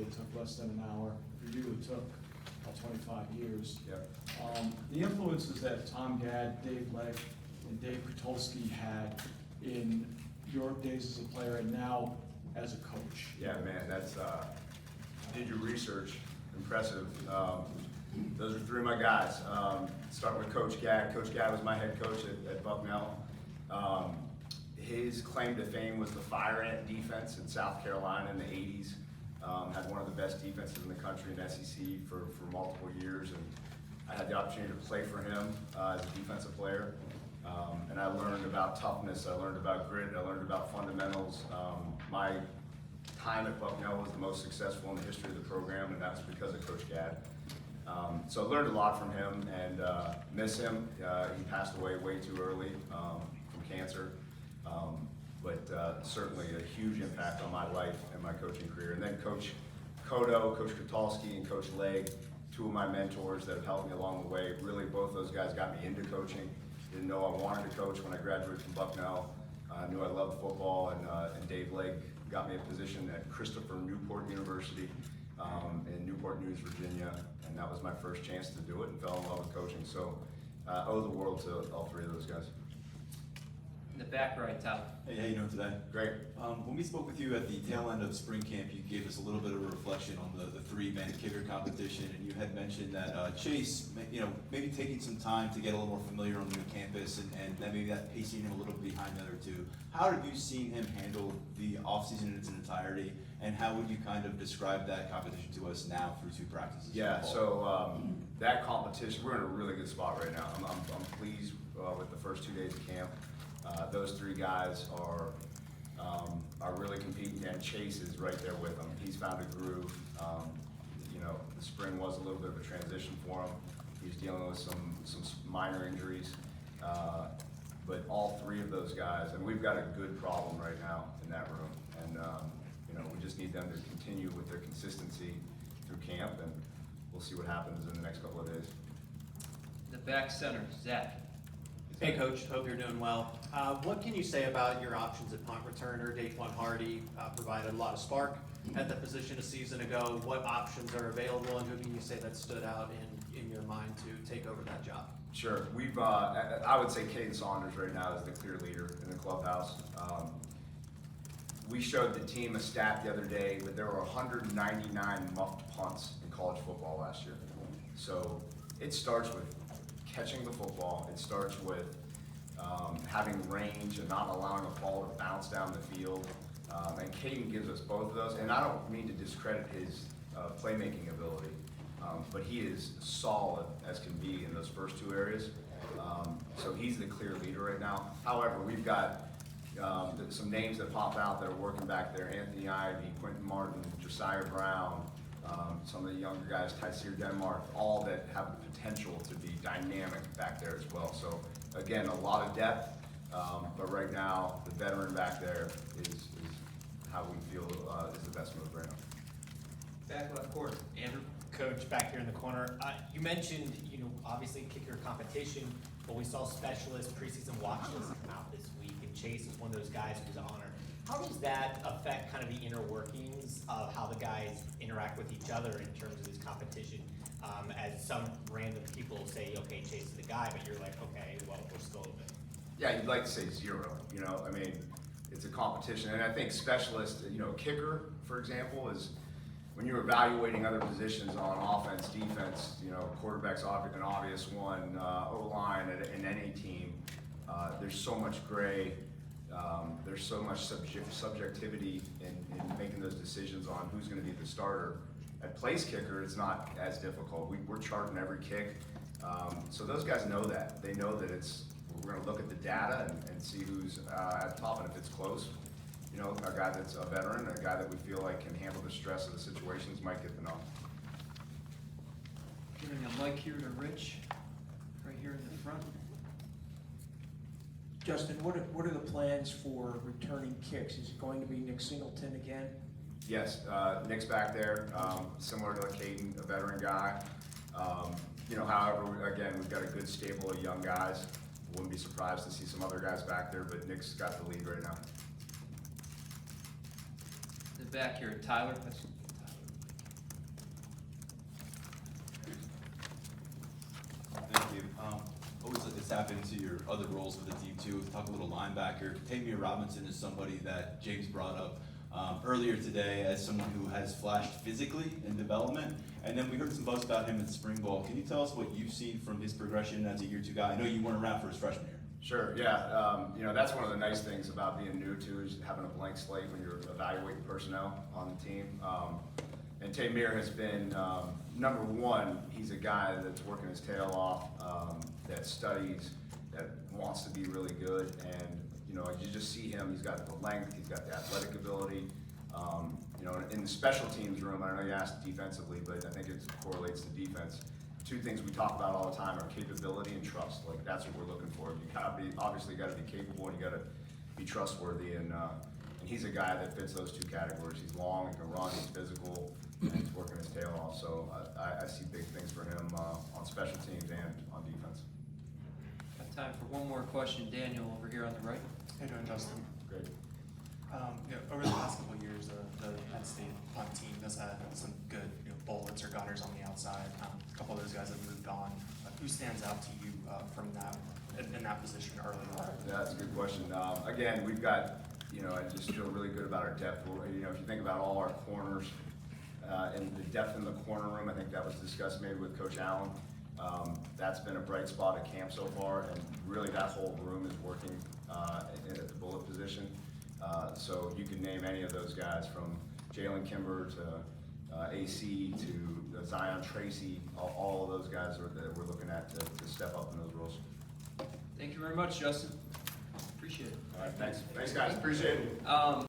it took less than an hour. For you, it took about 25 years. Yep. The influences that Tom Gadd, Dave Legg, and Dave Kutulski had in your days as a player and now as a coach. Yeah, man, that's, did your research, impressive. Those are three of my guys. Starting with Coach Gadd. Coach Gadd was my head coach at Bucknell. His claim to fame was the fire ant defense in South Carolina in the 80s. Had one of the best defenses in the country in SEC for multiple years, and I had the opportunity to play for him as a defensive player. And I learned about toughness, I learned about grit, I learned about fundamentals. My time at Bucknell was the most successful in the history of the program, and that's because of Coach Gadd. So I learned a lot from him and miss him. He passed away way too early from cancer. But certainly a huge impact on my life and my coaching career. And then Coach Kodo, Coach Kutulski, and Coach Legg, two of my mentors that have helped me along the way. Really, both those guys got me into coaching. Didn't know I wanted to coach when I graduated from Bucknell. I knew I loved football, and Dave Legg got me a position at Christopher Newport University in Newport News, Virginia, and that was my first chance to do it and fell in love with coaching. So I owe the world to all three of those guys. In the back right, Tyler. Hey, how you doing today? Great. When we spoke with you at the tail end of spring camp, you gave us a little bit of a reflection on the three-man kicker competition, and you had mentioned that Chase, maybe taking some time to get a little more familiar on the new campus, and then maybe that pacing him a little bit behind the other two. How have you seen him handle the offseason in its entirety, and how would you kind of describe that competition to us now through two practices? Yeah, so that competition, we're in a really good spot right now. I'm pleased with the first 2 days of camp. Those three guys are really competing, and Chase is right there with them. He's found a groove. The spring was a little bit of a transition for him. He's dealing with some minor injuries, but all three of those guys, and we've got a good problem right now in that room, and we just need them to continue with their consistency through camp, and we'll see what happens in the next couple of days. In the back center, Zach. Hey Coach, hope you're doing well. What can you say about your options at punt returner? Daquan Hardy provided a lot of spark at the position a season ago. What options are available, and who can you say that stood out in your mind to take over that job? Sure. We've, I would say Caden Saunders right now is the clear leader in the clubhouse. We showed the team a stat the other day that there were 199 muffed punts in college football last year. So it starts with catching the football. It starts with having range and not allowing a ball to bounce down the field. And Caden gives us both of those. And I don't mean to discredit his playmaking ability, but he is solid as can be in those first two areas. So he's the clear leader right now. However, we've got some names that pop out that are working back there: Anthony Ivy, Quentin Martin, Josiah Brown, some of the younger guys, Tyseer Denmark, all that have the potential to be dynamic back there as well. So again, a lot of depth, but right now the veteran back there is how we feel is the best move right now. Back left court, Andrew. Coach, back here in the corner, you mentioned, obviously kicker competition, but we saw specialist preseason watch lists come out this week, and Chase is one of those guys who's honored. How does that affect kind of the inner workings of how the guys interact with each other in terms of this competition? As some random people say, okay, Chase is the guy, but you're like, okay, well, we're still open. Yeah, you'd like to say zero. I mean, it's a competition, and I think specialist, kicker, for example, is when you're evaluating other positions on offense, defense. Quarterback's an obvious one. O-line in any team. There's so much gray. There's so much subjectivity in making those decisions on who's going to be the starter. At place kicker, it's not as difficult. We're charting every kick. So those guys know that. They know that we're going to look at the data and see who's at the top, and if it's close, a guy that's a veteran, a guy that we feel like can handle the stress of the situations might get the nod. Giving a mic here to Rich, right here in the front. Justin, what are the plans for returning kicks? Is it going to be Nick Singleton again? Yes, Nick's back there, similar to Caden, a veteran guy. However, again, we've got a good stable of young guys. Wouldn't be surprised to see some other guys back there, but Nick's got the lead right now. In the back here, Tyler. tap into your other roles with the team too. Talk a little linebacker. Tamir Robinson is somebody that James brought up earlier today as someone who has flashed physically in development. And then we heard some buzz about him in spring ball. Can you tell us what you've seen from his progression as a year two guy? I know you weren't around for his freshman year. Sure, yeah. That's one of the nice things about being new too, is having a blank slate when you're evaluating personnel on the team. And Tamir has been, number one, he's a guy that's working his tail off, that studies, that wants to be really good. And, you just see him, he's got the length, he's got the athletic ability. In the special teams room, I know you asked defensively, but I think it correlates to defense. Two things we talk about all the time are capability and trust. Like, that's what we're looking for. You obviously gotta be capable and you gotta be trustworthy. And he's a guy that fits those two categories. He's long, he can run, he's physical, and he's working his tail off. So I see big things for him on special teams and on defense. Got time for one more question. Daniel, over here on the right. How you doing, Justin? Great. Over the past couple of years, the Penn State punt team has had some good bullets or gunners on the outside. A couple of those guys have moved on. Who stands out to you from that in that position early on? Yeah, that's a good question. Again, we've got, I just feel really good about our depth. If you think about all our corners and the depth in the corner room, I think that was discussed maybe with Coach Allen. That's been a bright spot at camp so far, and really that whole room is working at the bullet position. So you can name any of those guys, from Jalen Kimber to AC to Zion Tracy. All of those guys that we're looking at to step up in those roles. Thank you very much, Justin. Appreciate it. All right, thanks. Thanks, guys. Appreciate it.